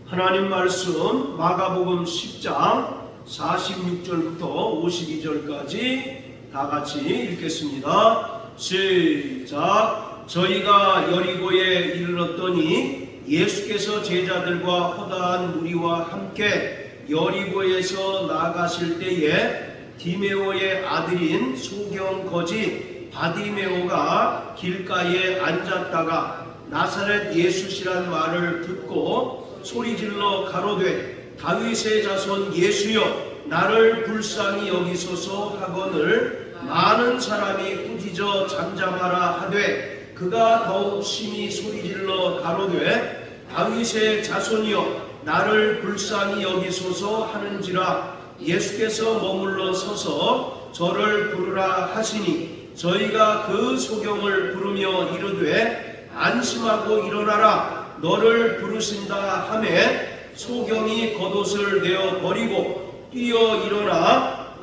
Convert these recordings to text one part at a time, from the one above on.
하나님 말씀 마가복음 10장 46절부터 52절까지 다 같이 읽겠습니다. 시작. 저희가 여리고에 이르렀더니 예수께서 제자들과 허다한 무리와 함께 여리고에서 나가실 때에 디메오의 아들인 소경 거지 바디메오가 길가에 앉았다가 나사렛 예수시란 말을 듣고 소리질러 가로되 다윗의 자손 예수여 나를 불쌍히 여기소서 하거늘 많은 사람이 꾸짖어 잠잠하라 하되 그가 더욱 심히 소리질러 가로되 다윗의 자손이여 나를 불쌍히 여기소서 하는지라 예수께서 머물러 서서 저를 부르라 하시니 저희가 그 소경을 부르며 이르되 안심하고 일어나라 너를 부르신다 하매 소경이 겉옷을 내어 버리고 뛰어 일어나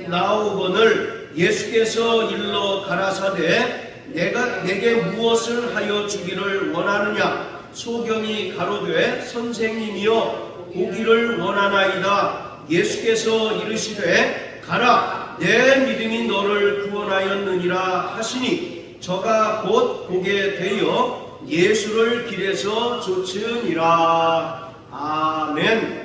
나오거늘 예수께서 일러 가라사대 내게 무엇을 하여 주기를 원하느냐 소경이 가로되 선생님이여 보기를 원하나이다 예수께서 이르시되 가라 내 믿음이 너를 구원하였느니라 하시니 저가 곧 보게 되어 예수를 길에서 쫓으니라. 아멘.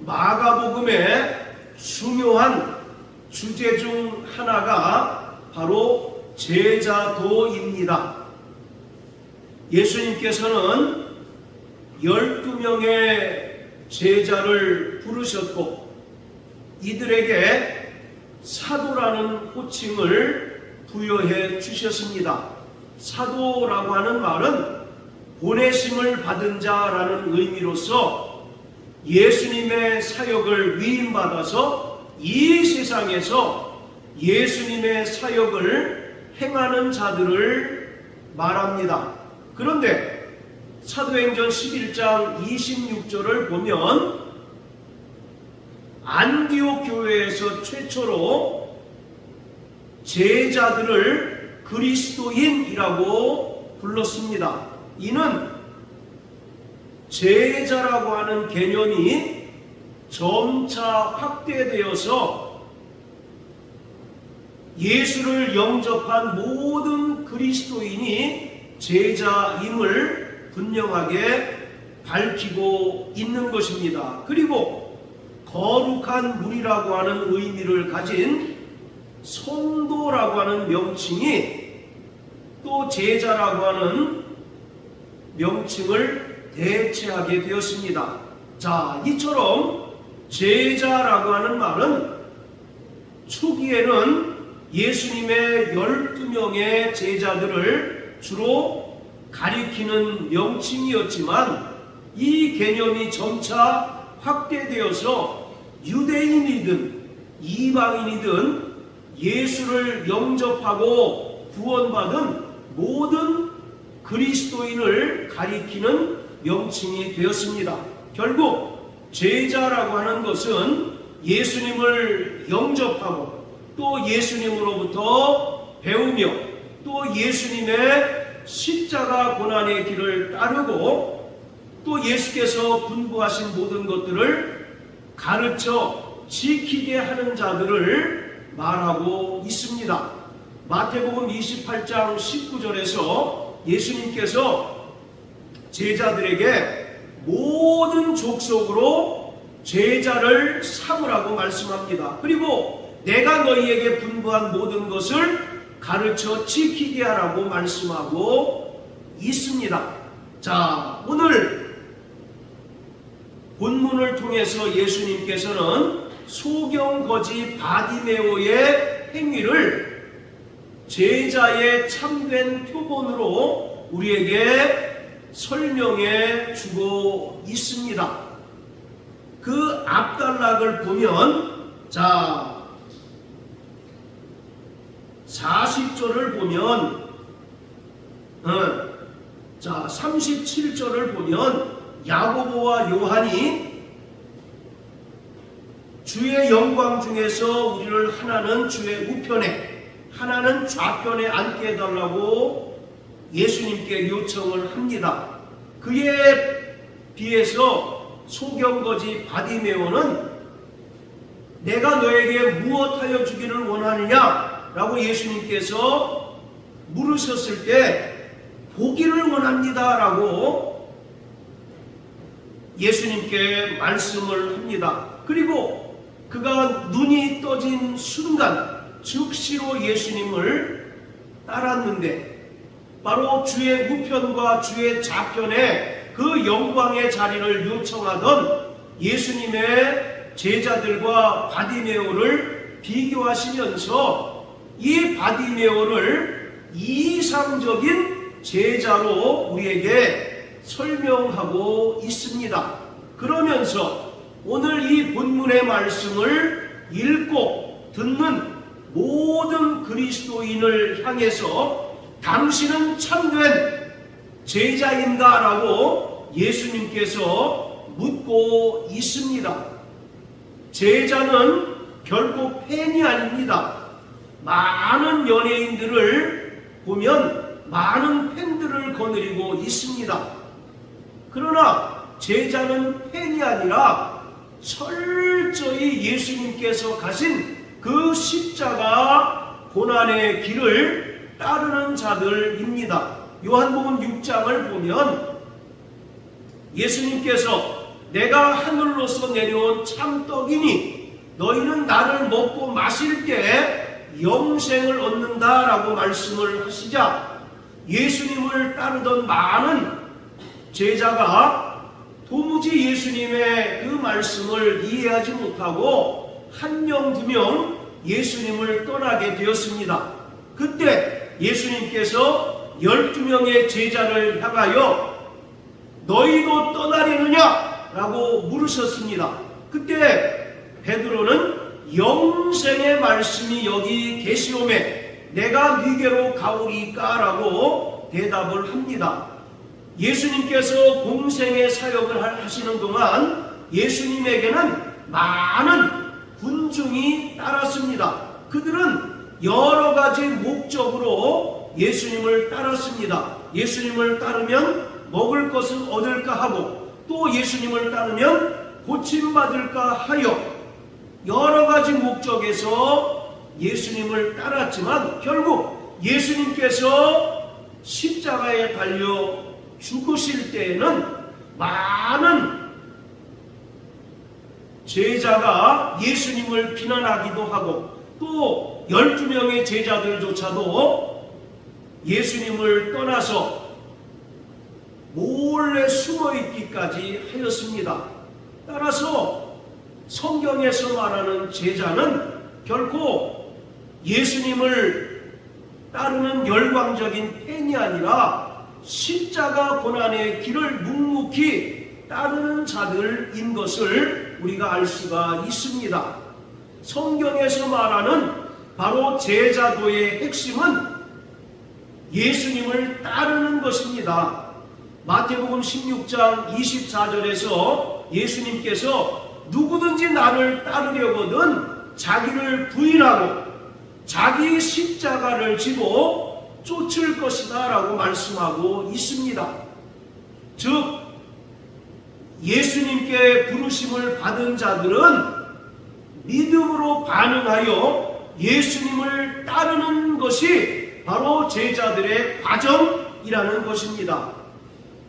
마가복음의 중요한 주제 중 하나가 바로 제자도입니다. 예수님께서는 12명의 제자를 부르셨고 이들에게 사도라는 호칭을 부여해 주셨습니다. 사도라고 하는 말은 보내심을 받은 자라는 의미로서 예수님의 사역을 위임받아서 이 세상에서 예수님의 사역을 행하는 자들을 말합니다. 그런데 사도행전 11장 26절을 보면 안디옥 교회에서 최초로 제자들을 그리스도인이라고 불렀습니다. 이는 제자라고 하는 개념이 점차 확대되어서 예수를 영접한 모든 그리스도인이 제자임을 분명하게 밝히고 있는 것입니다. 그리고 거룩한 물이라고 하는 의미를 가진 성도라고 하는 명칭이 또 제자라고 하는 명칭을 대체하게 되었습니다. 자, 이처럼 제자라고 하는 말은 초기에는 예수님의 12명의 제자들을 주로 가리키는 명칭이었지만 이 개념이 점차 확대되어서 유대인이든 이방인이든 예수를 영접하고 구원받은 모든 그리스도인을 가리키는 명칭이 되었습니다. 결국 제자라고 하는 것은 예수님을 영접하고 또 예수님으로부터 배우며 또 예수님의 십자가 고난의 길을 따르고 또 예수께서 분부하신 모든 것들을 가르쳐 지키게 하는 자들을 말하고 있습니다. 마태복음 28장 19절에서 예수님께서 제자들에게 모든 족속으로 제자를 삼으라고 말씀합니다. 그리고 내가 너희에게 분부한 모든 것을 가르쳐 지키게 하라고 말씀하고 있습니다. 자, 오늘 본문을 통해서 예수님께서는 소경거지 바디메오의 행위를 제자의 참된 표본으로 우리에게 설명해 주고 있습니다. 그 앞단락을 보면 자 40절을 보면 자 37절을 보면 야고보와 요한이 주의 영광 중에서 우리를 하나는 주의 우편에 하나는 좌편에 앉게 해달라고 예수님께 요청을 합니다. 그의 비해서 소경거지 바디메오는 내가 너에게 무엇하여 주기를 원하느냐? 라고 예수님께서 물으셨을 때 보기를 원합니다. 라고 예수님께 말씀을 합니다. 그리고 그가 눈이 떠진 순간 즉시로 예수님을 따랐는데 바로 주의 우편과 주의 좌편에 그 영광의 자리를 요청하던 예수님의 제자들과 바디메오를 비교하시면서 이 바디메오를 이상적인 제자로 우리에게 설명하고 있습니다. 그러면서 오늘 이 본문의 말씀을 읽고 듣는 모든 그리스도인을 향해서 당신은 참된 제자인가? 라고 예수님께서 묻고 있습니다. 제자는 결코 팬이 아닙니다. 많은 연예인들을 보면 많은 팬들을 거느리고 있습니다. 그러나 제자는 팬이 아니라 철저히 예수님께서 가신 그 십자가 고난의 길을 따르는 자들입니다. 요한복음 6장을 보면 예수님께서 내가 하늘로서 내려온 참떡이니 너희는 나를 먹고 마실 때 영생을 얻는다라고 말씀을 하시자 예수님을 따르던 많은 제자가 도무지 예수님의 그 말씀을 이해하지 못하고 한 명, 두 명 예수님을 떠나게 되었습니다. 그때 예수님께서 12명의 제자를 향하여 너희도 떠나려느냐? 라고 물으셨습니다. 그때 베드로는 영생의 말씀이 여기 계시오매 내가 네게로 가오리까? 라고 대답을 합니다. 예수님께서 공생의 사역을 하시는 동안 예수님에게는 많은 군중이 따랐습니다. 그들은 여러 가지 목적으로 예수님을 따랐습니다. 예수님을 따르면 먹을 것을 얻을까 하고 또 예수님을 따르면 고침받을까 하여 여러 가지 목적에서 예수님을 따랐지만 결국 예수님께서 십자가에 달려 죽으실 때에는 많은 제자가 예수님을 비난하기도 하고 또 12명의 제자들조차도 예수님을 떠나서 몰래 숨어있기까지 하였습니다. 따라서 성경에서 말하는 제자는 결코 예수님을 따르는 열광적인 팬이 아니라 십자가 고난의 길을 묵묵히 따르는 자들인 것을 우리가 알 수가 있습니다. 성경에서 말하는 바로 제자도의 핵심은 예수님을 따르는 것입니다. 마태복음 16장 24절에서 예수님께서 누구든지 나를 따르려거든 자기를 부인하고 자기 십자가를 지고 쫓을 것이다 라고 말씀하고 있습니다. 즉 예수님께 부르심을 받은 자들은 믿음으로 반응하여 예수님을 따르는 것이 바로 제자들의 과정이라는 것입니다.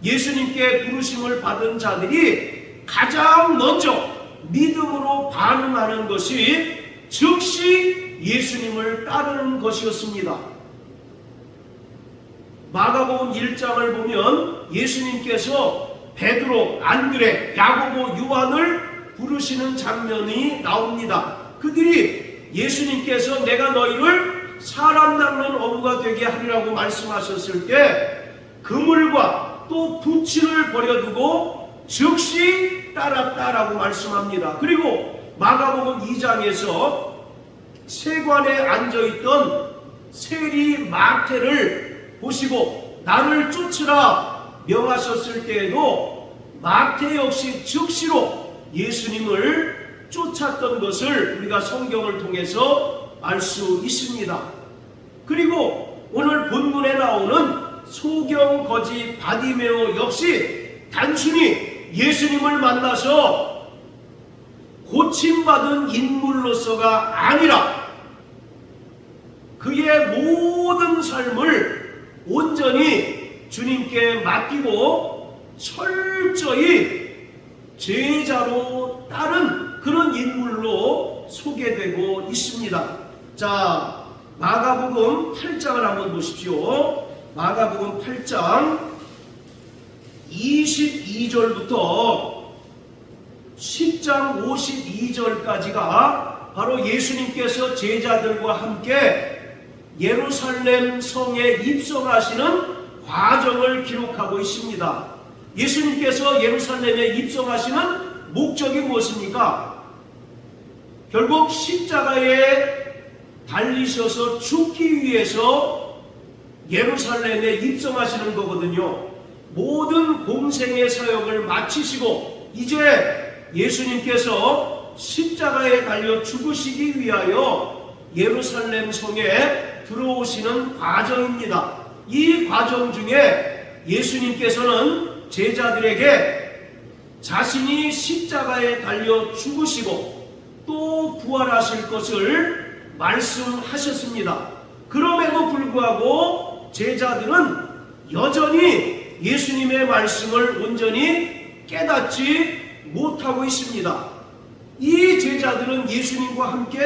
예수님께 부르심을 받은 자들이 가장 먼저 믿음으로 반응하는 것이 즉시 예수님을 따르는 것이었습니다. 마가복음 1장을 보면 예수님께서 베드로, 안드레, 야고보, 요한을 부르시는 장면이 나옵니다. 그들이 예수님께서 내가 너희를 사람 낚는 어부가 되게 하리라고 말씀하셨을 때 그물과 또 부치를 버려두고 즉시 따랐다라고 말씀합니다. 그리고 마가복음 2장에서 세관에 앉아있던 세리 마태를 보시고 나를 쫓으라 명하셨을 때에도 마태 역시 즉시로 예수님을 쫓았던 것을 우리가 성경을 통해서 알 수 있습니다. 그리고 오늘 본문에 나오는 소경거지 바디메오 역시 단순히 예수님을 만나서 고침받은 인물로서가 아니라 그의 모든 삶을 온전히 주님께 맡기고 철저히 제자로 따른 그런 인물로 소개되고 있습니다. 자, 마가복음 8장을 한번 보십시오. 마가복음 8장 22절부터 10장 52절까지가 바로 예수님께서 제자들과 함께 예루살렘 성에 입성하시는 과정을 기록하고 있습니다. 예수님께서 예루살렘에 입성하시는 목적이 무엇입니까? 결국 십자가에 달리셔서 죽기 위해서 예루살렘에 입성하시는 거거든요. 모든 공생의 사역을 마치시고 이제 예수님께서 십자가에 달려 죽으시기 위하여 예루살렘 성에 들어오시는 과정입니다. 이 과정 중에 예수님께서는 제자들에게 자신이 십자가에 달려 죽으시고 또 부활하실 것을 말씀하셨습니다. 그럼에도 불구하고 제자들은 여전히 예수님의 말씀을 온전히 깨닫지 못하고 있습니다. 이 제자들은 예수님과 함께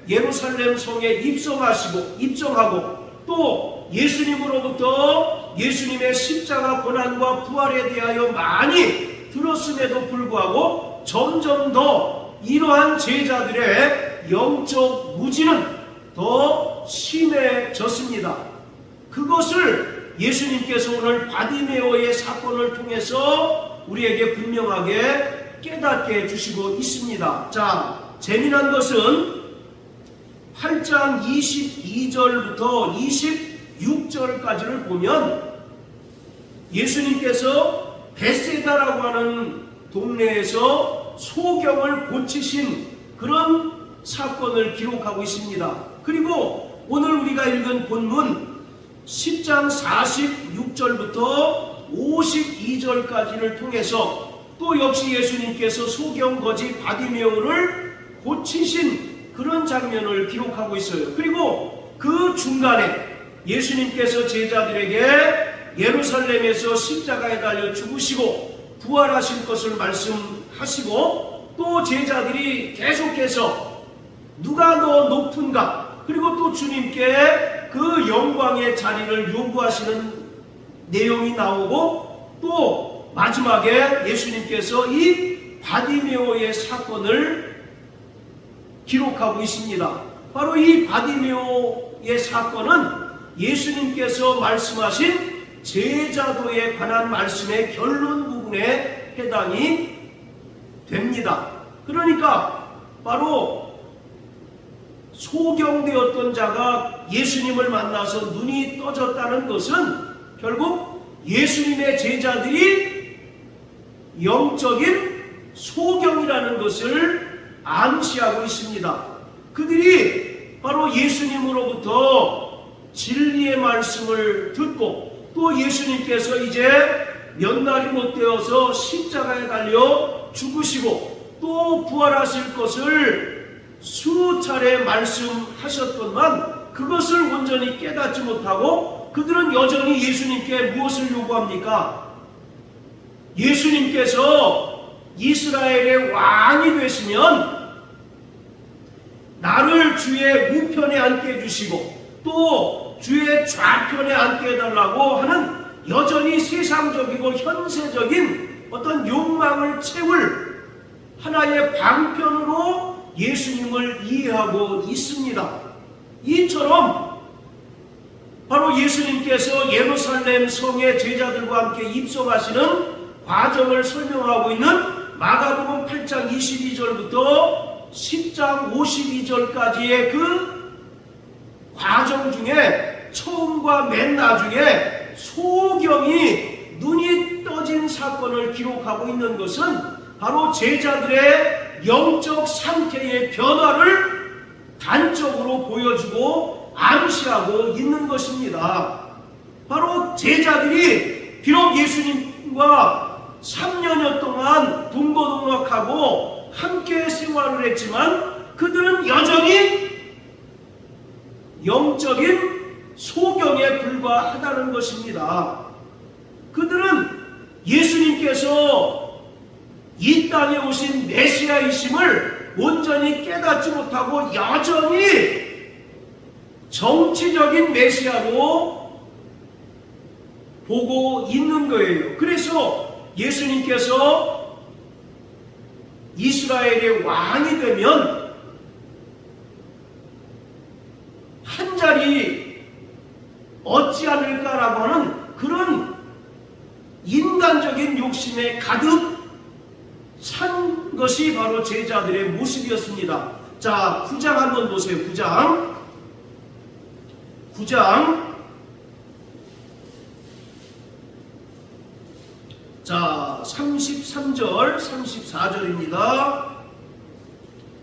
예루살렘 성에 입성하고 또 예수님으로부터 예수님의 십자가 고난과 부활에 대하여 많이 들었음에도 불구하고 점점 더 이러한 제자들의 영적 무지는 더 심해졌습니다. 그것을 예수님께서 오늘 바디메오의 사건을 통해서 우리에게 분명하게 깨닫게 해주시고 있습니다. 자, 재미난 것은 8장 22절부터 26절까지를 보면 예수님께서 베세다라고 하는 동네에서 소경을 고치신 그런 사건을 기록하고 있습니다. 그리고 오늘 우리가 읽은 본문 10장 46절부터 52절까지를 통해서 또 역시 예수님께서 소경 거지 바디메오를 고치신 그런 장면을 기록하고 있어요. 그리고 그 중간에 예수님께서 제자들에게 예루살렘에서 십자가에 달려 죽으시고 부활하실 것을 말씀하시고 또 제자들이 계속해서 누가 더 높은가, 그리고 또 주님께 그 영광의 자리를 요구하시는 내용이 나오고 또 마지막에 예수님께서 이 바디메오의 사건을 기록하고 있습니다. 바로 이 바디메오의 사건은 예수님께서 말씀하신 제자도에 관한 말씀의 결론 부분에 해당이 됩니다. 그러니까 바로 소경되었던 자가 예수님을 만나서 눈이 떠졌다는 것은 결국 예수님의 제자들이 영적인 소경이라는 것을 암시하고 있습니다. 그들이 바로 예수님으로부터 진리의 말씀을 듣고 또 예수님께서 이제 몇 날이 못 되어서 십자가에 달려 죽으시고 또 부활하실 것을 수차례 말씀하셨건만 그것을 온전히 깨닫지 못하고 그들은 여전히 예수님께 무엇을 요구합니까? 예수님께서 이스라엘의 왕이 되시면 나를 주의 우편에 앉게 해주시고 또 주의 좌편에 앉게 해달라고 하는 여전히 세상적이고 현세적인 어떤 욕망을 채울 하나의 방편으로 예수님을 이해하고 있습니다. 이처럼 바로 예수님께서 예루살렘 성의 제자들과 함께 입성하시는 과정을 설명하고 있는 마가복음 8장 22절부터 10장 52절까지의 그 과정 중에 처음과 맨 나중에 소경이 눈이 떠진 사건을 기록하고 있는 것은 바로 제자들의 영적 상태의 변화를 단적으로 보여주고 암시하고 있는 것입니다. 바로 제자들이 비록 예수님과 3년여 동안 동거동락하고 함께 생활을 했지만 그들은 여전히 영적인 소경에 불과하다는 것입니다. 그들은 예수님께서 이 땅에 오신 메시아이심을 온전히 깨닫지 못하고 여전히 정치적인 메시아로 보고 있는 거예요. 그래서 예수님께서 이스라엘의 왕이 되면 한 자리 얻지 않을까라고 하는 그런 인간적인 욕심에 가득 산 것이 바로 제자들의 모습이었습니다. 자, 9장 한번 보세요. 9장 자, 33절 34절입니다.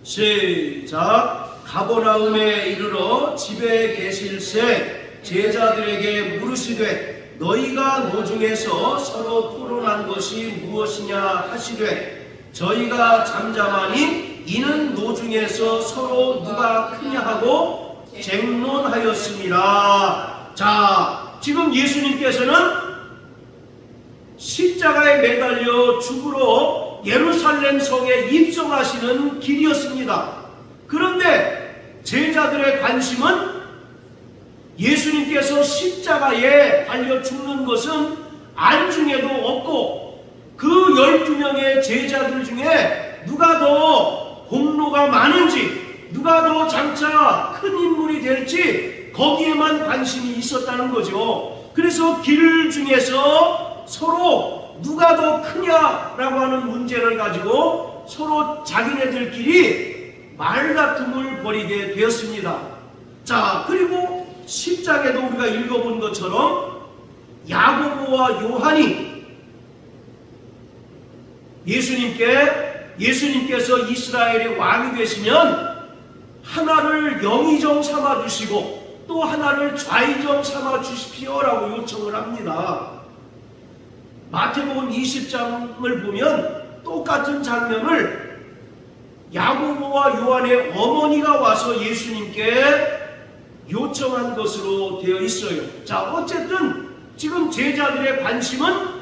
시작. 가버나움에 이르러 집에 계실새 제자들에게 물으시되 너희가 노중에서 서로 토론한 것이 무엇이냐 하시되 저희가 잠잠하니 이는 노중에서 서로 누가 크냐 하고 쟁론하였습니다. 자, 지금 예수님께서는 십자가에 매달려 죽으러 예루살렘 성에 입성하시는 길이었습니다. 그런데 제자들의 관심은 예수님께서 십자가에 달려 죽는 것은 안중에도 없고 그 12명의 제자들 중에 누가 더 공로가 많은지 누가 더 장차 큰 인물이 될지 거기에만 관심이 있었다는 거죠. 그래서 길 중에서 서로 누가 더 크냐라고 하는 문제를 가지고 서로 자기네들끼리 말다툼을 벌이게 되었습니다. 자, 그리고 10장에도 우리가 읽어본 것처럼 야고보와 요한이 예수님께서 이스라엘의 왕이 되시면 하나를 영의정 삼아 주시고 또 하나를 좌의정 삼아 주십시오라고 요청을 합니다. 마태복음 20장을 보면 똑같은 장면을 야고보와 요한의 어머니가 와서 예수님께 요청한 것으로 되어 있어요. 자, 어쨌든 지금 제자들의 관심은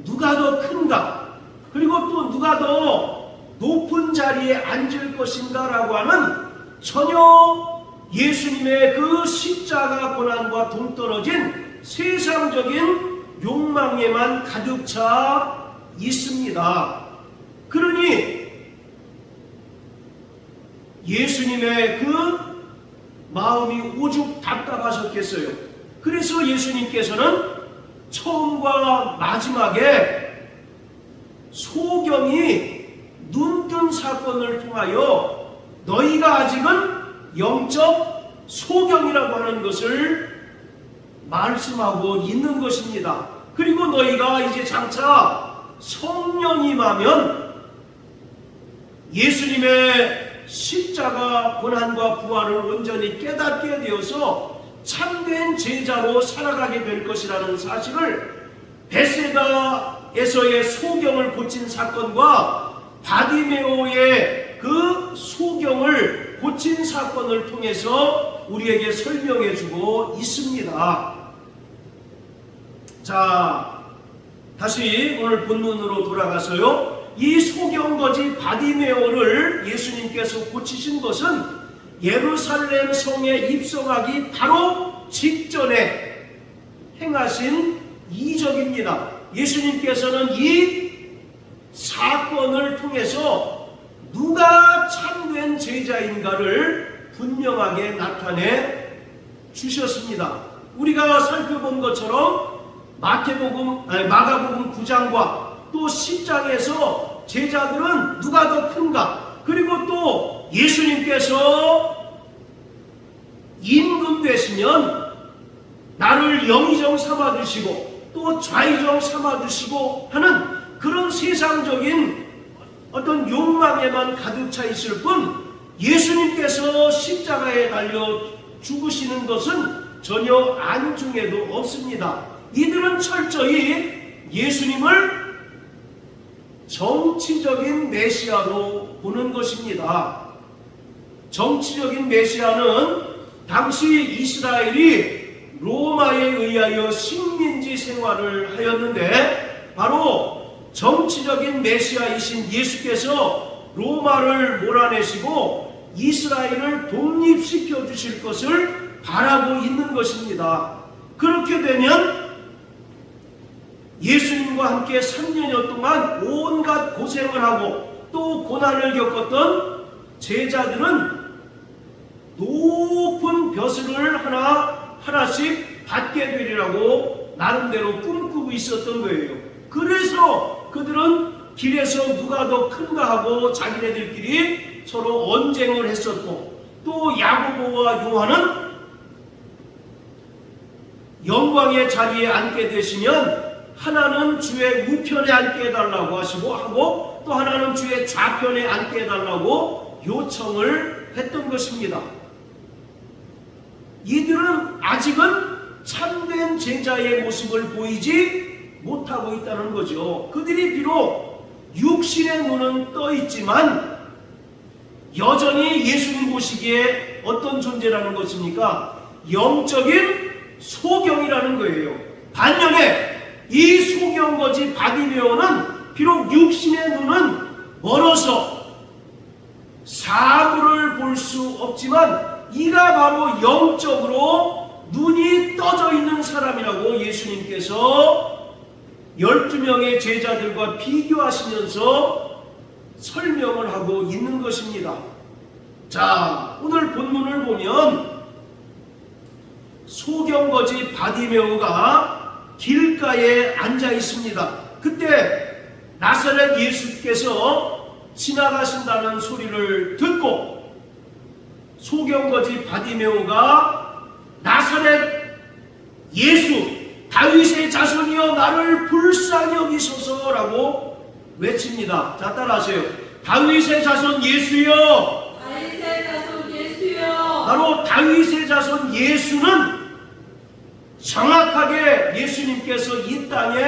누가 더 큰가, 그리고 또 누가 더 높은 자리에 앉을 것인가 라고 하는 전혀 예수님의 그 십자가 고난과 동떨어진 세상적인 욕망에만 가득 차 있습니다. 그러니 예수님의 그 마음이 오죽 답답하셨겠어요. 그래서 예수님께서는 처음과 마지막에 소경이 눈뜬 사건을 통하여 너희가 아직은 영적 소경이라고 하는 것을 말씀하고 있는 것입니다. 그리고 너희가 이제 장차 성령이 임하면 예수님의 십자가 고난과 부활을 온전히 깨닫게 되어서 참된 제자로 살아가게 될 것이라는 사실을 베세다에서의 소경을 고친 사건과 바디메오의 그 소경을 고친 사건을 통해서 우리에게 설명해 주고 있습니다. 자, 다시 오늘 본문으로 돌아가서요. 이 소경거지 바디메오를 예수님께서 고치신 것은 예루살렘 성에 입성하기 바로 직전에 행하신 이적입니다. 예수님께서는 이 사건을 통해서 누가 참된 제자인가를 분명하게 나타내 주셨습니다. 우리가 살펴본 것처럼 마가복음 9장과 또 10장에서 제자들은 누가 더 큰가, 그리고 또 예수님께서 임금 되시면 나를 영의정 삼아 주시고 또 좌의정 삼아 주시고 하는 그런 세상적인 어떤 욕망에만 가득 차 있을 뿐 예수님께서 십자가에 달려 죽으시는 것은 전혀 안중에도 없습니다. 이들은 철저히 예수님을 정치적인 메시아로 보는 것입니다. 정치적인 메시아는 당시 이스라엘이 로마에 의하여 식민지 생활을 하였는데, 바로 정치적인 메시아이신 예수께서 로마를 몰아내시고 이스라엘을 독립시켜 주실 것을 바라고 있는 것입니다. 그렇게 되면 예수님과 함께 3년여 동안 온갖 고생을 하고 또 고난을 겪었던 제자들은 높은 벼슬을 하나씩 받게 되리라고 나름대로 꿈꾸고 있었던 거예요. 그래서 그들은 길에서 누가 더 큰가 하고 자기네들끼리 서로 언쟁을 했었고, 또 야고보와 요한은 영광의 자리에 앉게 되시면 하나는 주의 우편에 앉게 해달라고 하고 또 하나는 주의 좌편에 앉게 해달라고 요청을 했던 것입니다. 이들은 아직은 참된 제자의 모습을 보이지 못하고 있다는 거죠. 그들이 비록 육신의 눈은 떠 있지만 여전히 예수님 보시기에 어떤 존재라는 것입니까? 영적인 소경이라는 거예요. 반면에 이 소경거지 바디메오는 비록 육신의 눈은 멀어서 사물을 볼 수 없지만 이가 바로 영적으로 눈이 떠져 있는 사람이라고 예수님께서 12명의 제자들과 비교하시면서 설명을 하고 있는 것입니다. 자, 오늘 본문을 보면 소경거지 바디메오가 길가에 앉아 있습니다. 그때 나사렛 예수께서 지나가신다는 소리를 듣고 소경거지 바디메오가 나사렛 예수, 다윗의 자손이여 나를 불쌍히 여기소서라고 외칩니다. 자, 따라하세요. 다윗의 자손 예수여. 다윗의 자손 예수여. 바로 다윗의 자손 예수는 정확하게 예수님께서 이 땅에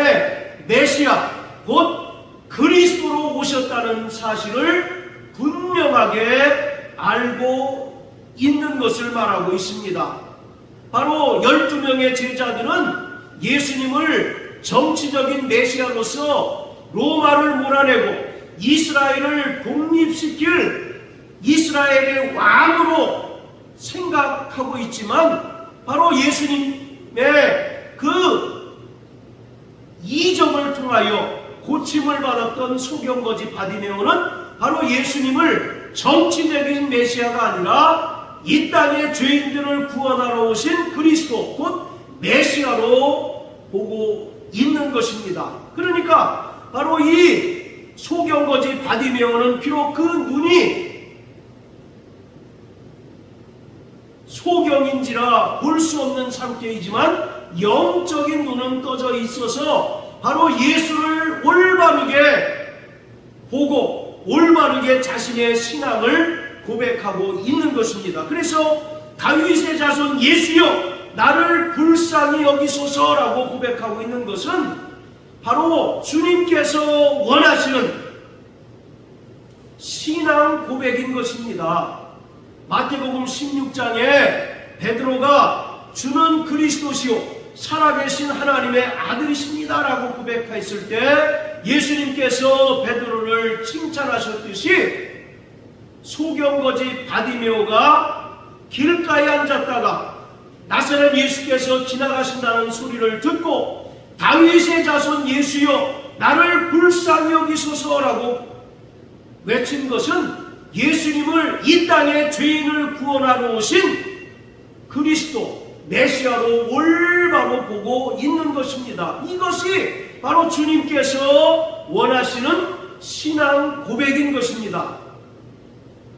메시아 곧 그리스도로 오셨다는 사실을 분명하게 알고 있는 것을 말하고 있습니다. 바로 12명의 제자들은 예수님을 정치적인 메시아로서 로마를 몰아내고 이스라엘을 독립시킬 이스라엘의 왕으로 생각하고 있지만, 바로 예수님의 그 이적을 통하여 고침을 받았던 소경거지 바디메오는 바로 예수님을 정치적인 메시아가 아니라 이 땅의 죄인들을 구원하러 오신 그리스도 곧 메시아로 보고 있는 것입니다. 그러니까 바로 이 소경거지 바디메오는 비록 그 눈이 소경인지라 볼 수 없는 상태이지만 영적인 눈은 떠져 있어서 바로 예수를 올바르게 보고 올바르게 자신의 신앙을 고백하고 있는 것입니다. 그래서 다윗의 자손 예수여 나를 불쌍히 여기소서라고 고백하고 있는 것은 바로 주님께서 원하시는 신앙 고백인 것입니다. 마태복음 16장에 베드로가 주는 그리스도시요 살아계신 하나님의 아들이십니다라고 고백했을 때 예수님께서 베드로를 칭찬하셨듯이 소경거지 바디메오가 길가에 앉았다가 나사렛 예수께서 지나가신다는 소리를 듣고 다윗의 자손 예수여 나를 불쌍히 여기소서라고 외친 것은 예수님을 이 땅의 죄인을 구원하러 오신 그리스도 메시아로 올바로 보고 있는 것입니다. 이것이 바로 주님께서 원하시는 신앙 고백인 것입니다.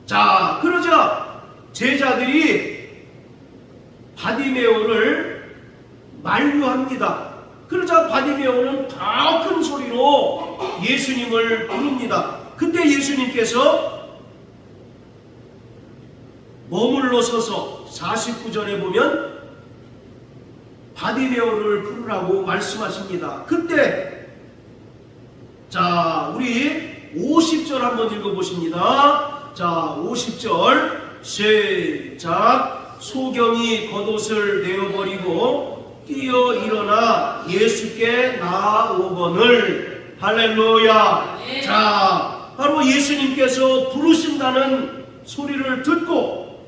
자, 그러자 제자들이 바디메오를 만류합니다. 그러자 바디메오는 더 큰 소리로 예수님을 부릅니다. 그때 예수님께서 머물러 서서 49절에 보면 바디메오를 부르라고 말씀하십니다. 그때 자 우리 50절 한번 읽어보십니다. 자 50절 시작. 소경이 겉옷을 내어버리고 뛰어 일어나 예수께 나아오거늘. 할렐루야. 네. 자 바로 예수님께서 부르신다는 소리를 듣고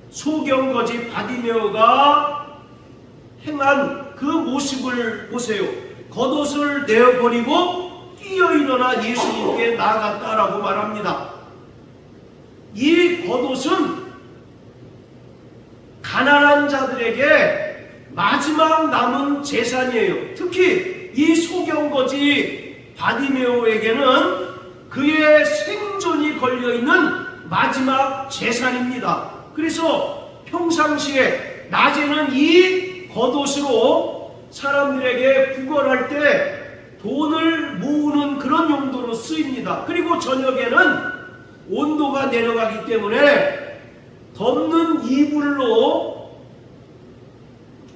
소경거지 바디메오가 행한 그 모습을 보세요. 겉옷을 내어버리고 뛰어 일어나 예수님께 나아갔다라고 말합니다. 이 겉옷은 가난한 자들에게 마지막 남은 재산이에요. 특히 이 소경거지 바디메오에게는 그의 생존이 걸려있는 마지막 재산입니다. 그래서 평상시에 낮에는 이 겉옷으로 사람들에게 구걸할 때 돈을 모으는 그런 용도로 쓰입니다. 그리고 저녁에는 온도가 내려가기 때문에 덮는 이불로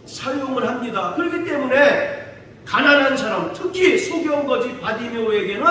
사용을 합니다. 그렇기 때문에 가난한 사람, 특히 소경거지 바디메오에게는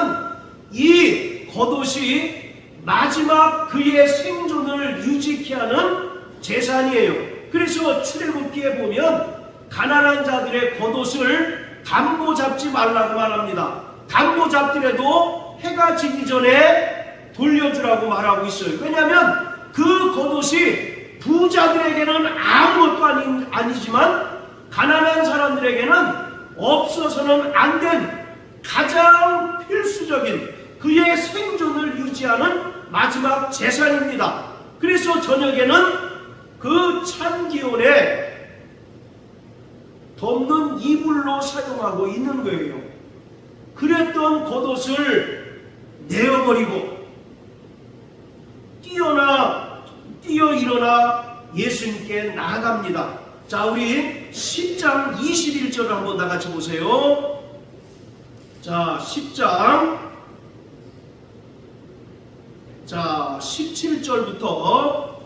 이 겉옷이 마지막 그의 생존을 유지케 하는 재산이에요. 그래서 출애굽기에 보면 가난한 자들의 겉옷을 담보 잡지 말라고 말합니다. 담보 잡더라도 해가 지기 전에 돌려주라고 말하고 있어요. 왜냐하면 그 겉옷이 부자들에게는 아무것도 아니지만 가난한 사람들에게는 없어서는 안 된 가장 필수적인 그의 생존을 유지하는 마지막 재산입니다. 그래서 저녁에는 그 찬 기온에 덮는 이불로 사용하고 있는 거예요. 그랬던 겉옷을 내어버리고 뛰어 일어나 예수님께 나아갑니다. 자, 우리 10장 21절을 한번 다 같이 보세요. 자, 10장 17절부터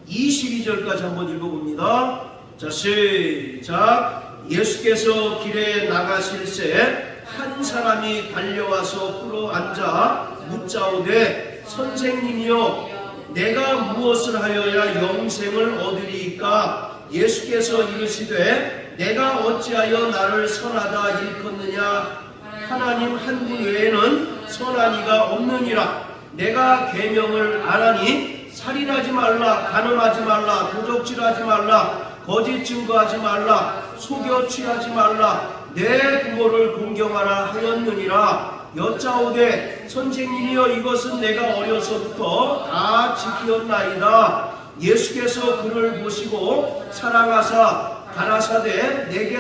22절까지 한번 읽어봅니다. 자, 시작. 예수께서 길에 나가실새 한 사람이 달려와서 끌어앉아 묻자오되 선생님이여 내가 무엇을 하여야 영생을 얻으리이까? 예수께서 이르시되 내가 어찌하여 나를 선하다 일컫느냐? 하나님 한 분 외에는 선한 이가 없느니라. 내가 계명을 안하니 살인하지 말라, 간음하지 말라, 도적질하지 말라, 거짓 증거하지 말라, 속여 취하지 말라, 내 부모를 공경하라 하였느니라. 여짜오되 선생님이여 이것은 내가 어려서부터 다 지키었나이다. 예수께서 그를 보시고 사랑하사 가라사대 내게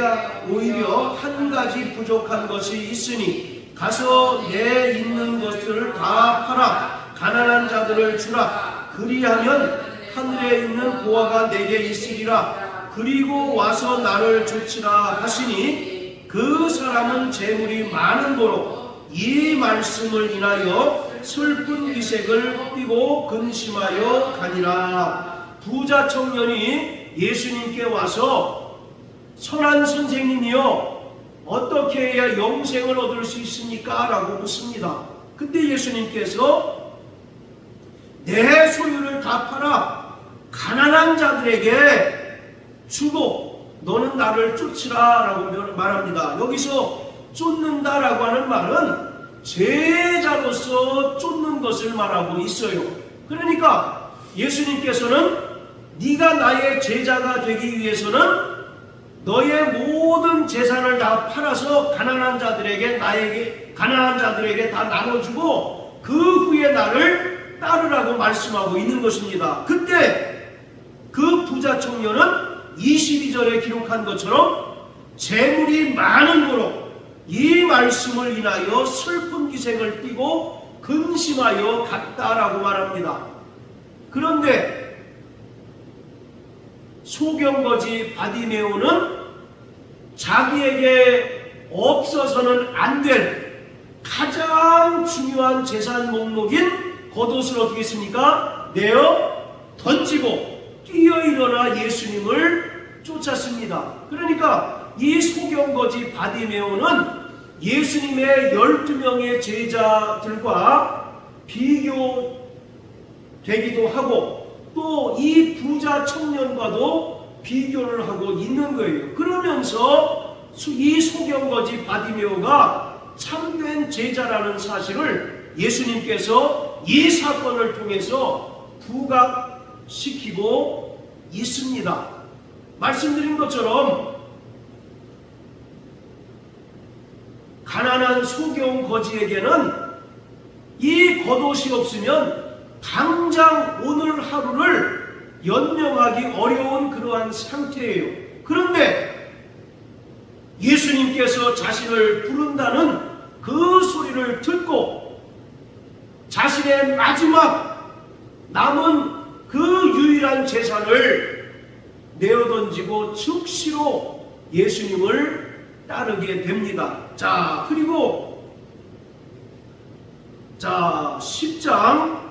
오히려 한 가지 부족한 것이 있으니 가서 내 있는 것을 다 팔아 가난한 자들을 주라. 그리하면 하늘에 있는 보화가 내게 있으리라. 그리고 와서 나를 좇으라 하시니 그 사람은 재물이 많은 고로 이 말씀을 인하여 슬픈 기색을 띠고 근심하여 가니라. 부자 청년이 예수님께 와서 선한 선생님이여 어떻게 해야 영생을 얻을 수 있습니까? 라고 묻습니다. 그때 예수님께서 내 소유를 다 팔아 가난한 자들에게 주고 너는 나를 쫓으라 라고 말합니다. 여기서 쫓는다라고 하는 말은 제자로서 쫓는 것을 말하고 있어요. 그러니까 예수님께서는 네가 나의 제자가 되기 위해서는 너의 모든 재산을 다 팔아서 가난한 자들에게 다 나눠주고 그 후에 나를 따르라고 말씀하고 있는 것입니다. 그때 그 부자 청년은 22절에 기록한 것처럼 재물이 많은 고로 이 말씀을 인하여 슬픈 기색을 띠고 근심하여 갔다라고 말합니다. 그런데 소경거지 바디메오는 자기에게 없어서는 안 될 가장 중요한 재산 목록인 겉옷을 어떻게 했습니까? 내어 던지고 뛰어 일어나 예수님을 쫓았습니다. 그러니까 이 소경거지 바디메오는 예수님의 12명의 제자들과 비교되기도 하고 또 이 부자 청년과도 비교를 하고 있는 거예요. 그러면서 이 소경거지 바디메오가 참된 제자라는 사실을 예수님께서 이 사건을 통해서 부각시키고 있습니다. 말씀드린 것처럼 가난한 소경거지에게는 이 겉옷이 없으면 당장 오늘 하루를 연명하기 어려운 그러한 상태예요. 그런데 예수님께서 자신을 부른다는 그 소리를 듣고 자신의 마지막 남은 그 유일한 재산을 내어던지고 즉시로 예수님을 따르게 됩니다. 자, 그리고 10장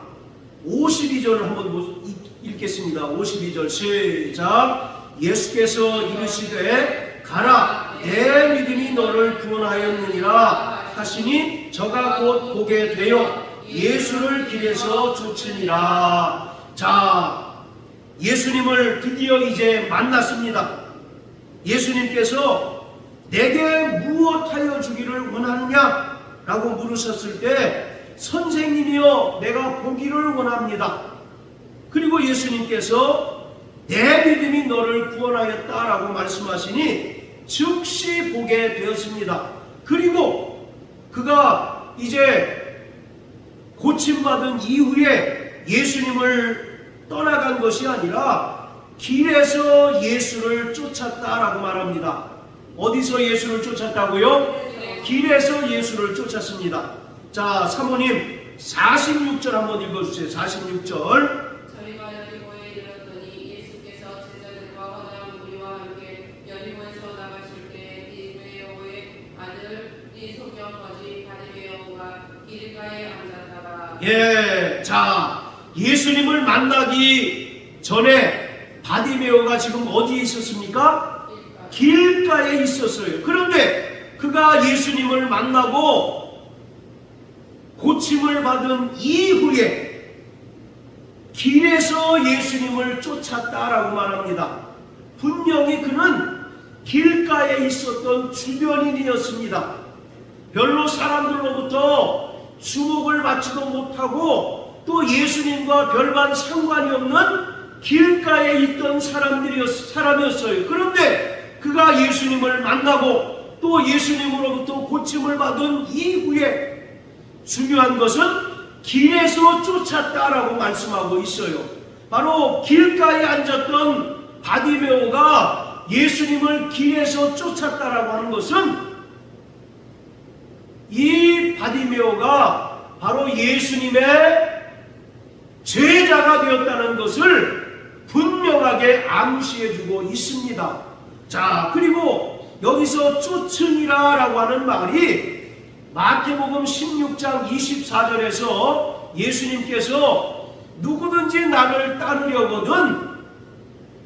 52절을 한번 읽겠습니다. 52절 시작. 예수께서 이르시되 가라 내 믿음이 너를 구원하였느니라 하시니 저가 곧 보게 되어 예수를 길에서 쫓으니라. 자, 예수님을 드디어 이제 만났습니다. 예수님께서 내게 무엇하여 주기를 원하느냐? 라고 물으셨을 때 선생님이여 내가 보기를 원합니다. 그리고 예수님께서 내 믿음이 너를 구원하였다 라고 말씀하시니 즉시 보게 되었습니다. 그리고 그가 이제 고침받은 이후에 예수님을 떠나간 것이 아니라 길에서 예수를 쫓았다라고 말합니다. 어디서 예수를 쫓았다고요? 길에서 예수를 쫓았습니다. 자, 사모님 46절 한번 읽어주세요. 46절. 저희가 여리고에 이르렀더니 예수께서 제자들과 허다한 무리와 함께 여리고에서 나가실 때 디메오의 아들 이 소경거지 바디메오가 길가에 앉았다가. 예, 자, 예수님을 만나기 전에 바디메오가 지금 어디에 있었습니까? 길가에 있었어요. 그런데 그가 예수님을 만나고 고침을 받은 이후에 길에서 예수님을 쫓았다라고 말합니다. 분명히 그는 길가에 있었던 주변인이었습니다. 별로 사람들로부터 주목을 받지도 못하고 또 예수님과 별반 상관이 없는 길가에 있던 사람이었어요. 그런데 그가 예수님을 만나고 또 예수님으로부터 고침을 받은 이후에 중요한 것은 길에서 쫓았다라고 말씀하고 있어요. 바로 길가에 앉았던 바디메오가 예수님을 길에서 쫓았다라고 하는 것은 이 바디메오가 바로 예수님의 제자가 되었다는 것을 분명하게 암시해주고 있습니다. 자, 그리고 여기서 쫓으니라 라고 하는 말이 마태복음 16장 24절에서 예수님께서 누구든지 나를 따르려거든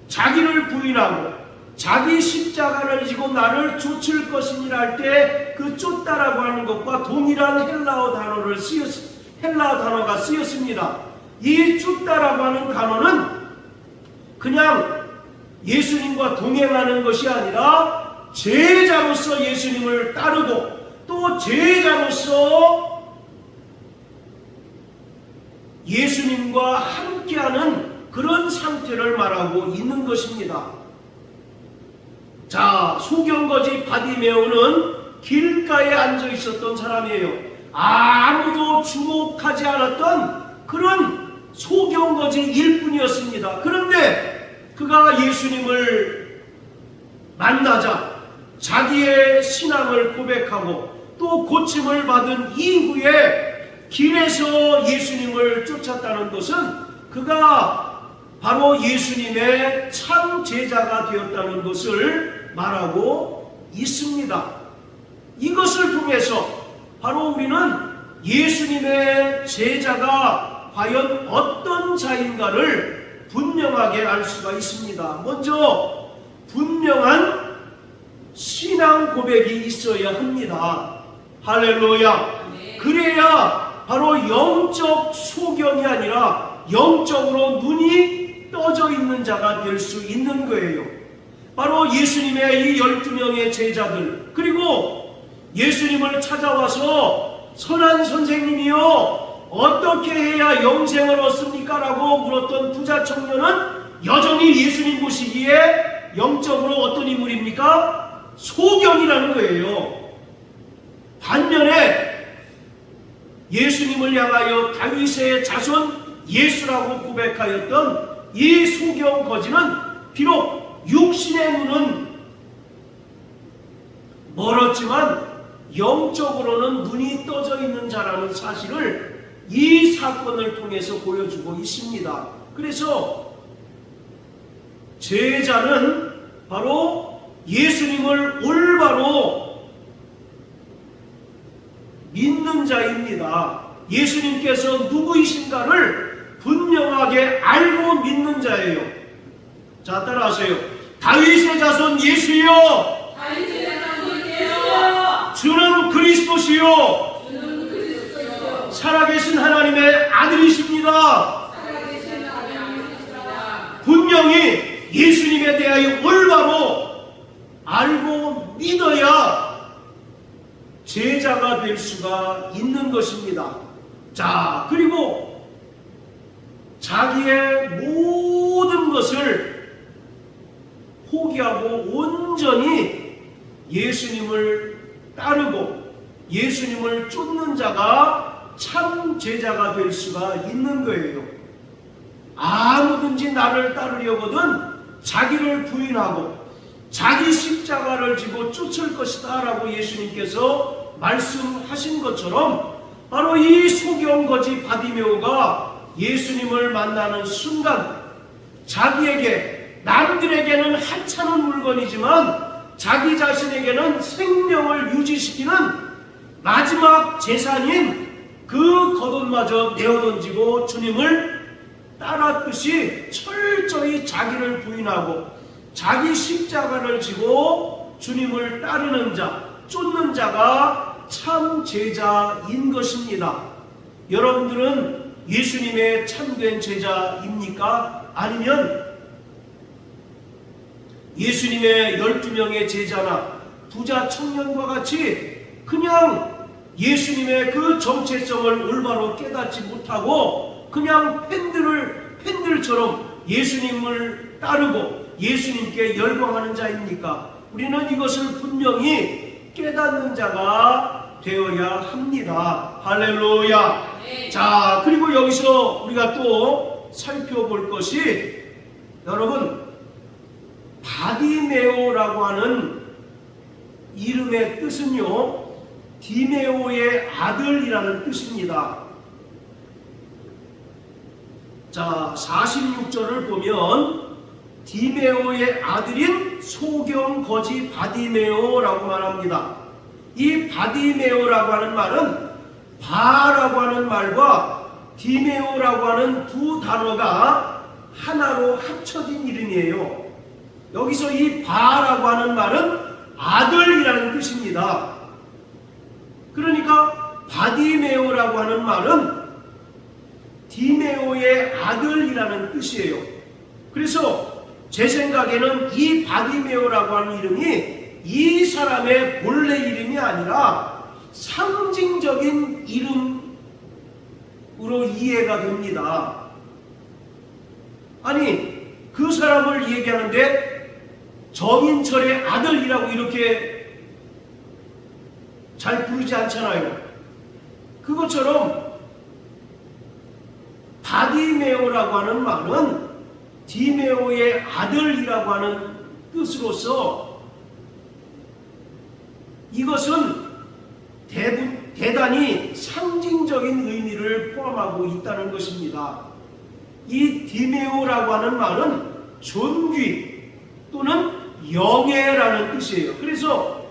자기를 부인하고 자기 십자가를 지고 나를 쫓을 것이니라 할 때 그 쫓다라고 하는 것과 동일한 헬라어 단어가 쓰였습니다. 이 쫓다라고 하는 단어는 그냥 예수님과 동행하는 것이 아니라 제자로서 예수님을 따르고 또 제자로서 예수님과 함께하는 그런 상태를 말하고 있는 것입니다. 자, 소경거지 바디메오는 길가에 앉아 있었던 사람이에요. 아무도 주목하지 않았던 그런 소경거지일 뿐이었습니다. 그런데 그가 예수님을 만나자 자기의 신앙을 고백하고 또 고침을 받은 이후에 길에서 예수님을 쫓았다는 것은 그가 바로 예수님의 참 제자가 되었다는 것을 말하고 있습니다. 이것을 통해서 바로 우리는 예수님의 제자가 과연 어떤 자인가를 분명하게 알 수가 있습니다. 먼저 분명한 신앙 고백이 있어야 합니다. 할렐루야. 그래야 바로 영적 소경이 아니라 영적으로 눈이 떠져 있는 자가 될 수 있는 거예요. 바로 예수님의 이 12명의 제자들, 그리고 예수님을 찾아와서 선한 선생님이요, 어떻게 해야 영생을 얻습니까? 라고 물었던 부자 청년은 여전히 예수님 보시기에 영적으로 어떤 인물입니까? 소경이라는 거예요. 반면에 예수님을 향하여 다윗의 자손 예수라고 고백하였던 이 소경 거지는 비록 육신의 눈은 멀었지만 영적으로는 눈이 떠져 있는 자라는 사실을 이 사건을 통해서 보여주고 있습니다. 그래서 제자는 바로 예수님을 올바로 믿는 자입니다. 예수님께서 누구이신가를 분명하게 알고 믿는 자예요. 자, 따라하세요. 다윗의 자손 예수여, 주는 그리스도시요, 살아계신 하나님의 아들이십니다. 분명히 예수님에 대하여 올바로 알고 믿어야 제자가 될 수가 있는 것입니다. 자, 그리고 자기의 모든 것을 포기하고 온전히 예수님을 따르고 예수님을 쫓는 자가 참 제자가 될 수가 있는 거예요. 아무든지 나를 따르려거든 자기를 부인하고 자기 십자가를 지고 쫓을 것이다 라고 예수님께서 말씀하신 것처럼 바로 이 소경거지 바디메오가 예수님을 만나는 순간 자기에게, 남들에게는 하찮은 물건이지만 자기 자신에게는 생명을 유지시키는 마지막 재산인 그 겉옷마저 내어던지고 주님을 따랐듯이 철저히 자기를 부인하고 자기 십자가를 지고 주님을 따르는 자, 쫓는 자가 참 제자인 것입니다. 여러분들은 예수님의 참된 제자입니까? 아니면 예수님의 12명의 제자나 부자 청년과 같이 그냥 예수님의 그 정체성을 올바로 깨닫지 못하고 그냥 팬들처럼 예수님을 따르고 예수님께 열광하는 자입니까? 우리는 이것을 분명히 깨닫는 자가 되어야 합니다. 할렐루야. 자, 그리고 여기서 우리가 또 살펴볼 것이, 여러분, 바디메오라고 하는 이름의 뜻은요, 디메오의 아들이라는 뜻입니다. 자, 46절을 보면 디메오의 아들인 소경거지 바디메오라고 말합니다. 이 바디메오라고 하는 말은 바라고 하는 말과 디메오라고 하는 두 단어가 하나로 합쳐진 이름이에요. 여기서 이 바라고 하는 말은 아들이라는 뜻입니다. 그러니까 바디메오라고 하는 말은 디메오의 아들이라는 뜻이에요. 그래서 제 생각에는 이 바디메오라고 하는 이름이 이 사람의 본래 이름이 아니라 상징적인 이름으로 이해가 됩니다. 아니, 그 사람을 얘기하는데 정인철의 아들이라고 이렇게 잘 부르지 않잖아요. 그것처럼 바디메오라고 하는 말은 디메오의 아들이라고 하는 뜻으로서 이것은 대단히 상징적인 의미를 포함하고 있다는 것입니다. 이 디메오라고 하는 말은 존귀 또는 영예라는 뜻이에요. 그래서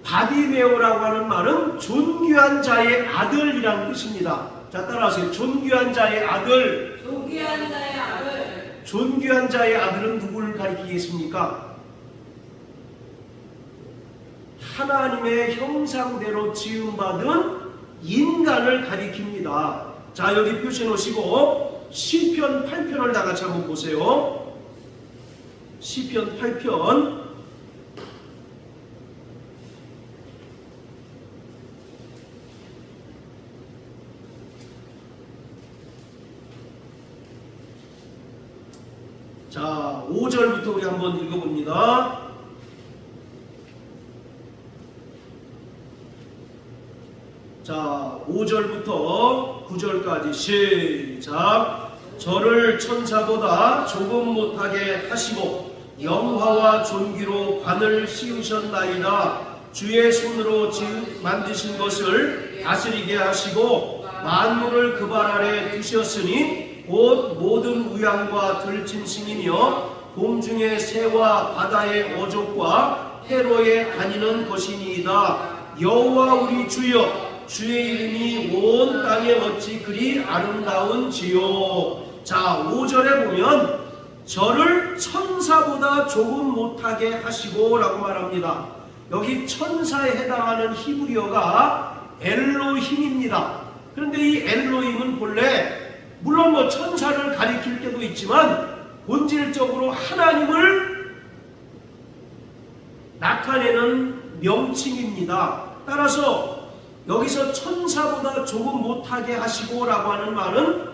바디메오라고 하는 말은 존귀한 자의 아들이라는 뜻입니다. 자, 따라하세요. 존귀한 자의 아들. 존귀한 자의 아들. 존귀한 자의 아들은 누구를 가리키겠습니까? 하나님의 형상대로 지음받은 인간을 가리킵니다. 자, 여기 표시해 놓으시고 시편 8편을 다 같이 한번 보세요. 시편 8편. 자, 5절부터 우리 한번 읽어봅니다. 자, 5절부터 9절까지 시작. 저를 천사보다 조금 못하게 하시고 영화와 존귀로 관을 씌우셨나이다. 주의 손으로 만드신 것을 다스리게 하시고 만물을 그 발 아래 두셨으니 곧 모든 우양과 들짐승이며 공중의 새와 바다의 어족과 해로에 다니는 것이니이다. 여호와 우리 주여, 주의 이름이 온 땅에 어찌 그리 아름다운지요. 자, 5절에 보면 저를 천사보다 조금 못하게 하시고 라고 말합니다. 여기 천사에 해당하는 히브리어가 엘로힘입니다. 그런데 이 엘로힘은 본래 물론 뭐 천사를 가리킬 때도 있지만 본질적으로 하나님을 나타내는 명칭입니다. 따라서 여기서 천사보다 조금 못하게 하시고 라고 하는 말은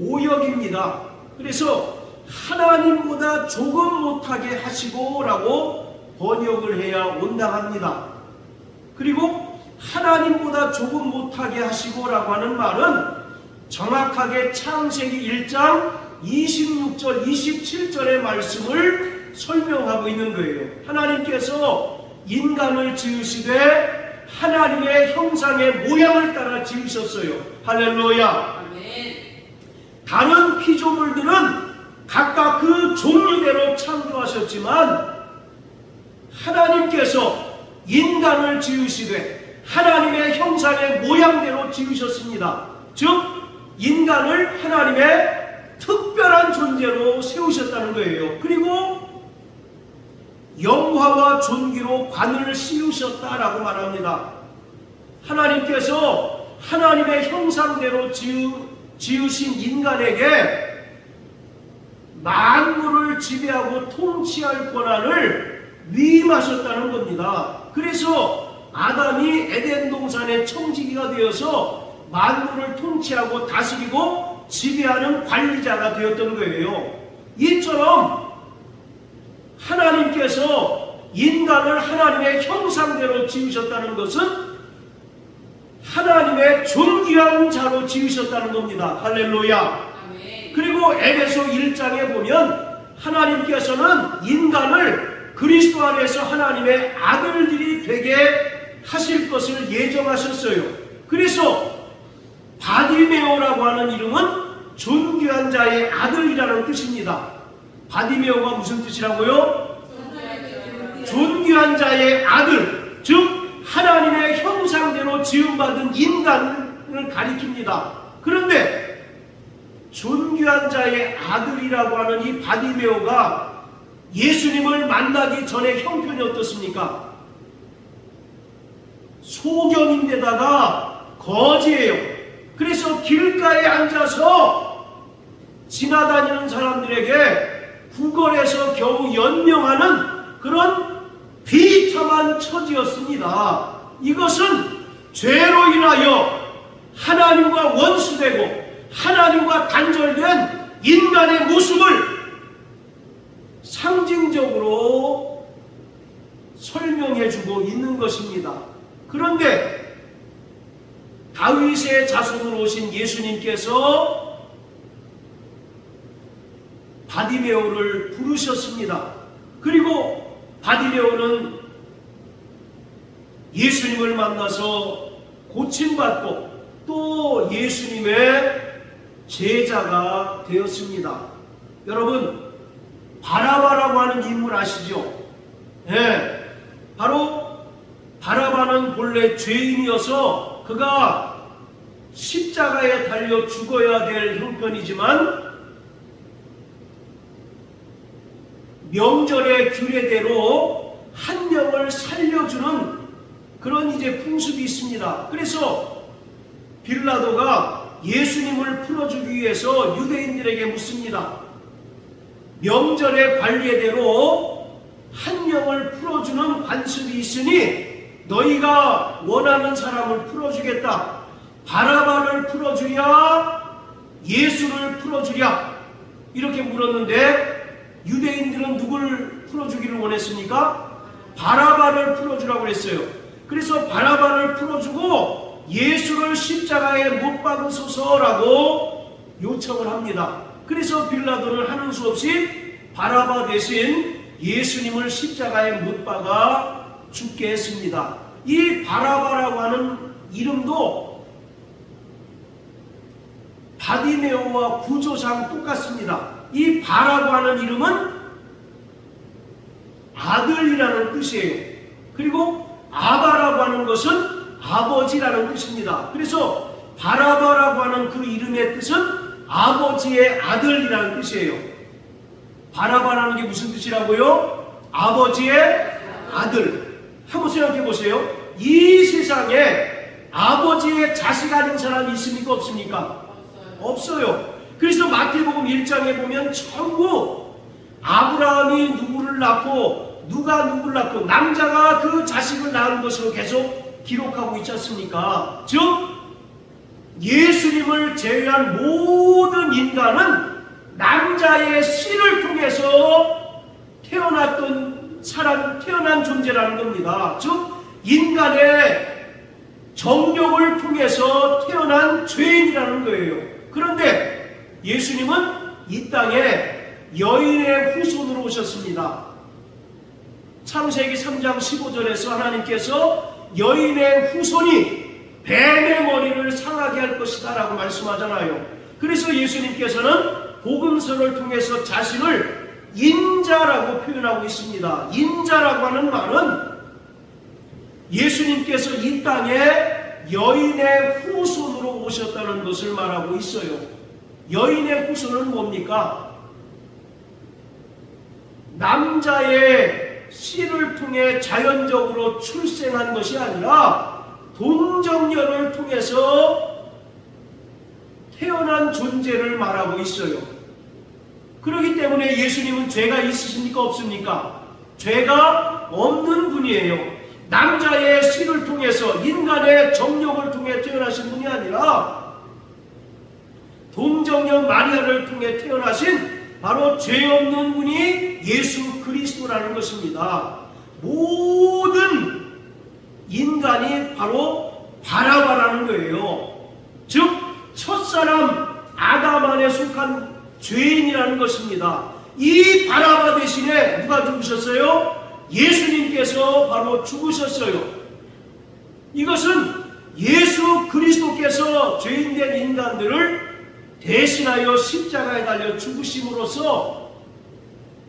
오역입니다. 그래서 하나님보다 조금 못하게 하시고 라고 번역을 해야 온당합니다. 그리고 하나님보다 조금 못하게 하시고 라고 하는 말은 정확하게 창세기 1장 26절 27절의 말씀을 설명하고 있는 거예요. 하나님께서 인간을 지으시되 하나님의 형상의 모양을 따라 지으셨어요. 할렐루야. 아멘. 다른 피조물들은 각각 그 종류대로 창조하셨지만 하나님께서 인간을 지으시되 하나님의 형상의 모양대로 지으셨습니다. 즉 인간을 하나님의 특별한 존재로 세우셨다는 거예요. 그리고 영화와 존귀로 관을 씌우셨다라고 말합니다. 하나님께서 하나님의 형상대로 지으신 인간에게 만물을 지배하고 통치할 권한을 위임하셨다는 겁니다. 그래서 아담이 에덴 동산의 청지기가 되어서 만물을 통치하고 다스리고 지배하는 관리자가 되었던 거예요. 이처럼 하나님께서 인간을 하나님의 형상대로 지으셨다는 것은 하나님의 존귀한 자로 지으셨다는 겁니다. 할렐루야. 아멘. 그리고 에베소 1장에 보면 하나님께서는 인간을 그리스도 안에서 하나님의 아들들이 되게 하실 것을 예정하셨어요. 그래서 바디메오라고 하는 이름은 존귀한 자의 아들이라는 뜻입니다. 바디메오가 무슨 뜻이라고요? 존귀한 자의 아들, 즉 하나님의 형상대로 지음받은 인간을 가리킵니다. 그런데 존귀한 자의 아들이라고 하는 이 바디메오가 예수님을 만나기 전에 형편이 어떻습니까? 소경인데다가 거지예요. 그래서 길가에 앉아서 지나다니는 사람들에게 구걸해서 겨우 연명하는 그런 비참한 처지였습니다. 이것은 죄로 인하여 하나님과 원수되고 하나님과 단절된 인간의 모습을 상징적으로 설명해주고 있는 것입니다. 그런데 다윗의 자손으로 오신 예수님께서 바디메오를 부르셨습니다. 그리고 바디메오는 예수님을 만나서 고침받고 또 예수님의 제자가 되었습니다. 여러분, 바라바라고 하는 인물 아시죠? 네, 바로 바라바는 본래 죄인이어서 그가 십자가에 달려 죽어야 될 형편이지만 명절의 규례대로 한 명을 살려주는 그런 이제 풍습이 있습니다. 그래서 빌라도가 예수님을 풀어주기 위해서 유대인들에게 묻습니다. 명절의 관례대로 한 명을 풀어주는 관습이 있으니 너희가 원하는 사람을 풀어주겠다. 바라바를 풀어주랴? 예수를 풀어주랴? 이렇게 물었는데 유대인들은 누굴 풀어주기를 원했습니까? 바라바를 풀어주라고 했어요. 그래서 바라바를 풀어주고 예수를 십자가에 못 박으소서라고 요청을 합니다. 그래서 빌라도는 하는 수 없이 바라바 대신 예수님을 십자가에 못 박아 죽게 했습니다. 이 바라바라고 하는 이름도 바디메오와 구조상 똑같습니다. 이 바라고 하는 이름은 아들이라는 뜻이에요. 그리고 아바라고 하는 것은 아버지라는 뜻입니다. 그래서 바라바라고 하는 그 이름의 뜻은 아버지의 아들이라는 뜻이에요. 바라바라는 게 무슨 뜻이라고요? 아버지의 아들. 한번 생각해 보세요. 이 세상에 아버지의 자식 아닌 사람이 있습니까? 없습니까? 없어요. 그래서 마태복음 1장에 보면 전부 아브라함이 누구를 낳고 누가 누구를 낳고 남자가 그 자식을 낳은 것으로 계속 기록하고 있지 않습니까? 즉 예수님을 제외한 모든 인간은 남자의 씨를 통해서 태어난 존재라는 겁니다. 즉 인간의 정력을 통해서 태어난 죄인이라는 거예요. 그런데 예수님은 이 땅에 여인의 후손으로 오셨습니다. 창세기 3장 15절에서 하나님께서 여인의 후손이 뱀의 머리를 상하게 할 것이다 라고 말씀하잖아요. 그래서 예수님께서는 복음서를 통해서 자신을 인자라고 표현하고 있습니다. 인자라고 하는 말은 예수님께서 이 땅에 여인의 후손으로 오셨다는 것을 말하고 있어요. 여인의 후손은 뭡니까? 남자의 씨를 통해 자연적으로 출생한 것이 아니라 동정녀를 통해서 태어난 존재를 말하고 있어요. 그렇기 때문에 예수님은 죄가 있으십니까? 없습니까? 죄가 없는 분이에요. 남자의 씨를 통해서 인간의 정력을 통해 태어나신 분이 아니라 동정녀 마리아를 통해 태어나신 바로 죄 없는 분이 예수 그리스도라는 것입니다. 모든 인간이 바로 바라바라는 거예요. 즉 첫사람 아담 안에 속한 죄인이라는 것입니다. 이 바라바 대신에 누가 죽으셨어요? 예수님께서 바로 죽으셨어요. 이것은 예수 그리스도께서 죄인된 인간들을 대신하여 십자가에 달려 죽으심으로써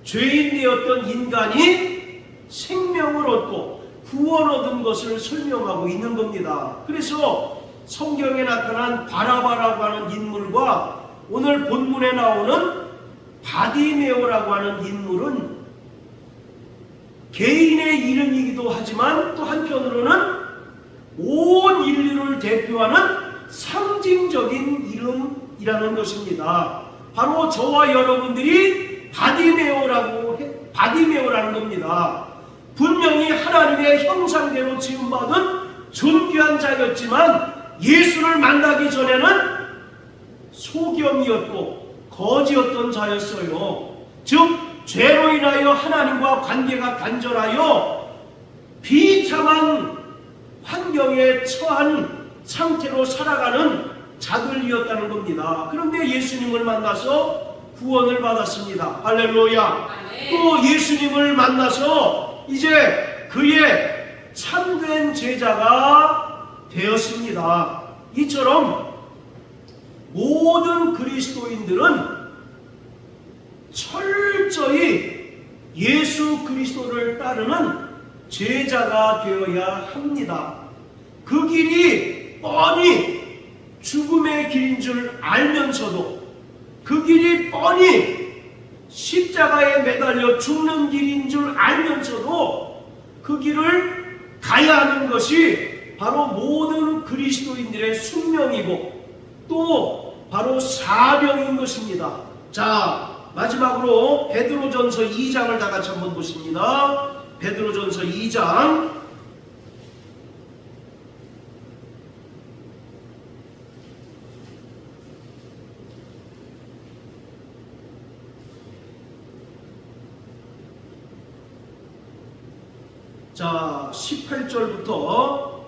죄인 되었던 인간이 생명을 얻고 구원 얻은 것을 설명하고 있는 겁니다. 그래서 성경에 나타난 바라바라고 하는 인물과 오늘 본문에 나오는 바디메오라고 하는 인물은 개인의 이름이기도 하지만 또 한편으로는 온 인류를 대표하는 상징적인 이름이라는 것입니다. 바로 저와 여러분들이 바디메오라는 겁니다. 분명히 하나님의 형상대로 지음받은 존귀한 자였지만 예수를 만나기 전에는 소경이었고 거지였던 자였어요. 즉 죄로 인하여 하나님과 관계가 단절하여 비참한 환경에 처한 상태로 살아가는 자들이었다는 겁니다. 그런데 예수님을 만나서 구원을 받았습니다. 할렐루야. 또 예수님을 만나서 이제 그의 참된 제자가 되었습니다. 이처럼 모든 그리스도인들은 철저히 예수 그리스도를 따르는 제자가 되어야 합니다. 그 길이 뻔히 죽음의 길인 줄 알면서도 그 길이 뻔히 십자가에 매달려 죽는 길인 줄 알면서도 그 길을 가야 하는 것이 바로 모든 그리스도인들의 숙명이고 또 바로 사명인 것입니다. 자, 마지막으로 베드로전서 2장을 다 같이 한번 보십니다. 베드로전서 2장 자, 18절부터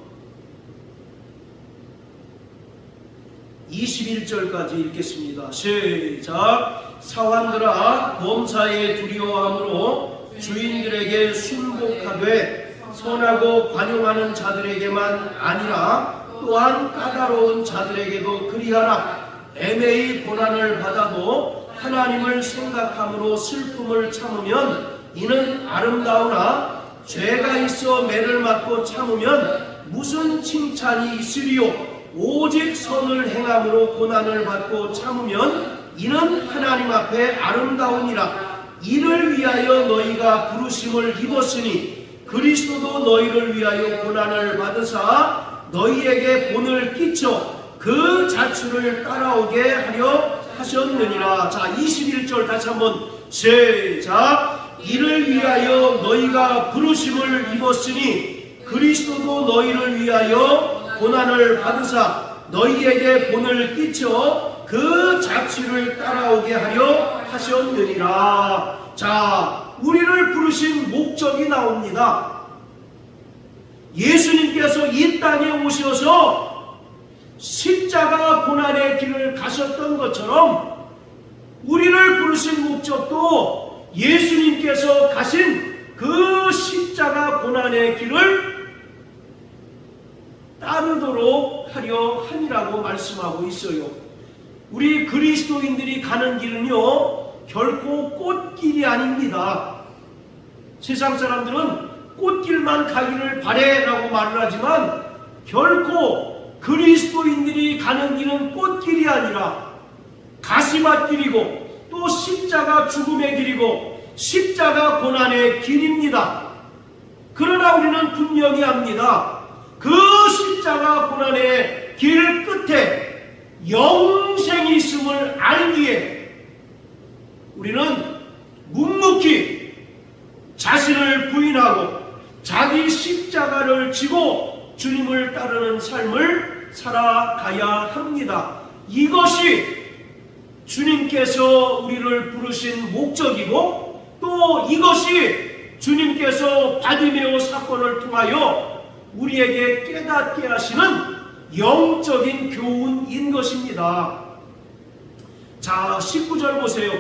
21절까지 읽겠습니다. 시작. 사환들아, 범사에 두려워함으로 주인들에게 순복하되 선하고 관용하는 자들에게만 아니라 또한 까다로운 자들에게도 그리하라. 애매히 고난을 받아도 하나님을 생각함으로 슬픔을 참으면 이는 아름다우나 죄가 있어 매를 맞고 참으면 무슨 칭찬이 있으리요. 오직 선을 행함으로 고난을 받고 참으면 이는 하나님 앞에 아름다우니라. 이를 위하여 너희가 부르심을 입었으니 그리스도도 너희를 위하여 고난을 받으사 너희에게 본을 끼쳐 그 자취를 따라오게 하려 하셨느니라. 자, 21절 다시 한번 시작. 이를 위하여 너희가 부르심을 입었으니 그리스도도 너희를 위하여 고난을 받으사 너희에게 본을 끼쳐 그 자취를 따라오게 하려 하셨느니라. 자, 우리를 부르신 목적이 나옵니다. 예수님께서 이 땅에 오셔서 십자가 고난의 길을 가셨던 것처럼 우리를 부르신 목적도 예수님께서 가신 그 십자가 고난의 길을 따르도록 하려 함이라고 말씀하고 있어요. 우리 그리스도인들이 가는 길은요, 결코 꽃길이 아닙니다. 세상 사람들은 꽃길만 가기를 바래라고 말을 하지만 결코 그리스도인들이 가는 길은 꽃길이 아니라 가시밭길이고 또 십자가 죽음의 길이고 십자가 고난의 길입니다. 그러나 우리는 분명히 압니다. 그 십자가 고난의 길 끝에 영생이 있음을 알기에 우리는 묵묵히 자신을 부인하고 자기 십자가를 지고 주님을 따르는 삶을 살아가야 합니다. 이것이 주님께서 우리를 부르신 목적이고 또 이것이 주님께서 바디메오 사건을 통하여 우리에게 깨닫게 하시는 영적인 교훈인 것입니다. 자, 19절 보세요.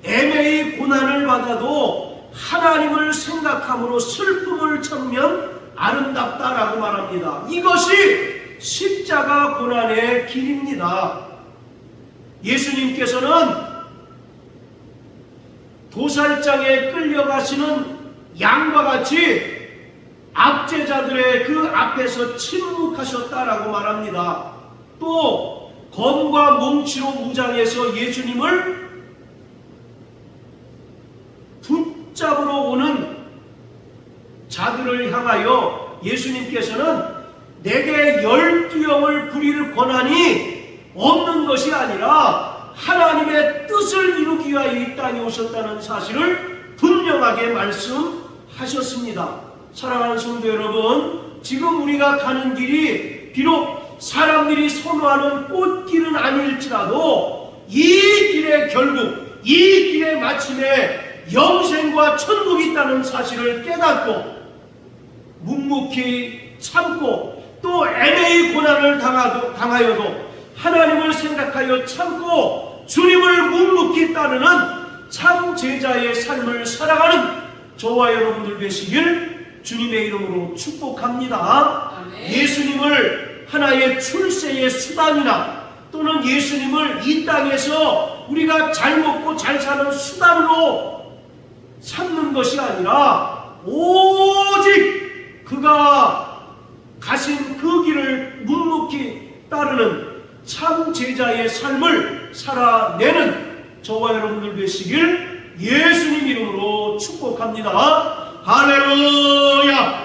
애매히 고난을 받아도 하나님을 생각함으로 슬픔을 참으면 아름답다라고 말합니다. 이것이 십자가 고난의 길입니다. 예수님께서는 도살장에 끌려가시는 양과 같이 압제자들의 그 앞에서 침묵하셨다라고 말합니다. 또 검과 뭉치로 무장해서 예수님을 붙잡으러 오는 자들을 향하여 예수님께서는 내게 12영을 부릴 권한이 없는 것이 아니라 하나님의 뜻을 이루기 위하여 이 땅에 오셨다는 사실을 분명하게 말씀하셨습니다. 사랑하는 성도 여러분, 지금 우리가 가는 길이 비록 사람들이 선호하는 꽃길은 아닐지라도 이 길의 결국, 이 길의 마침에 영생과 천국이 있다는 사실을 깨닫고 묵묵히 참고 또 애매히 고난을 당하여도 하나님을 생각하여 참고 주님을 묵묵히 따르는 참 제자의 삶을 살아가는 저와 여러분들 되시길 주님의 이름으로 축복합니다. 아멘. 예수님을 하나의 출세의 수단이나 또는 예수님을 이 땅에서 우리가 잘 먹고 잘 사는 수단으로 삼는 것이 아니라 오직 그가 가신 그 길을 묵묵히 따르는 참 제자의 삶을 살아내는 저와 여러분들 되시길 예수님 이름으로 축복합니다. 할렐루야.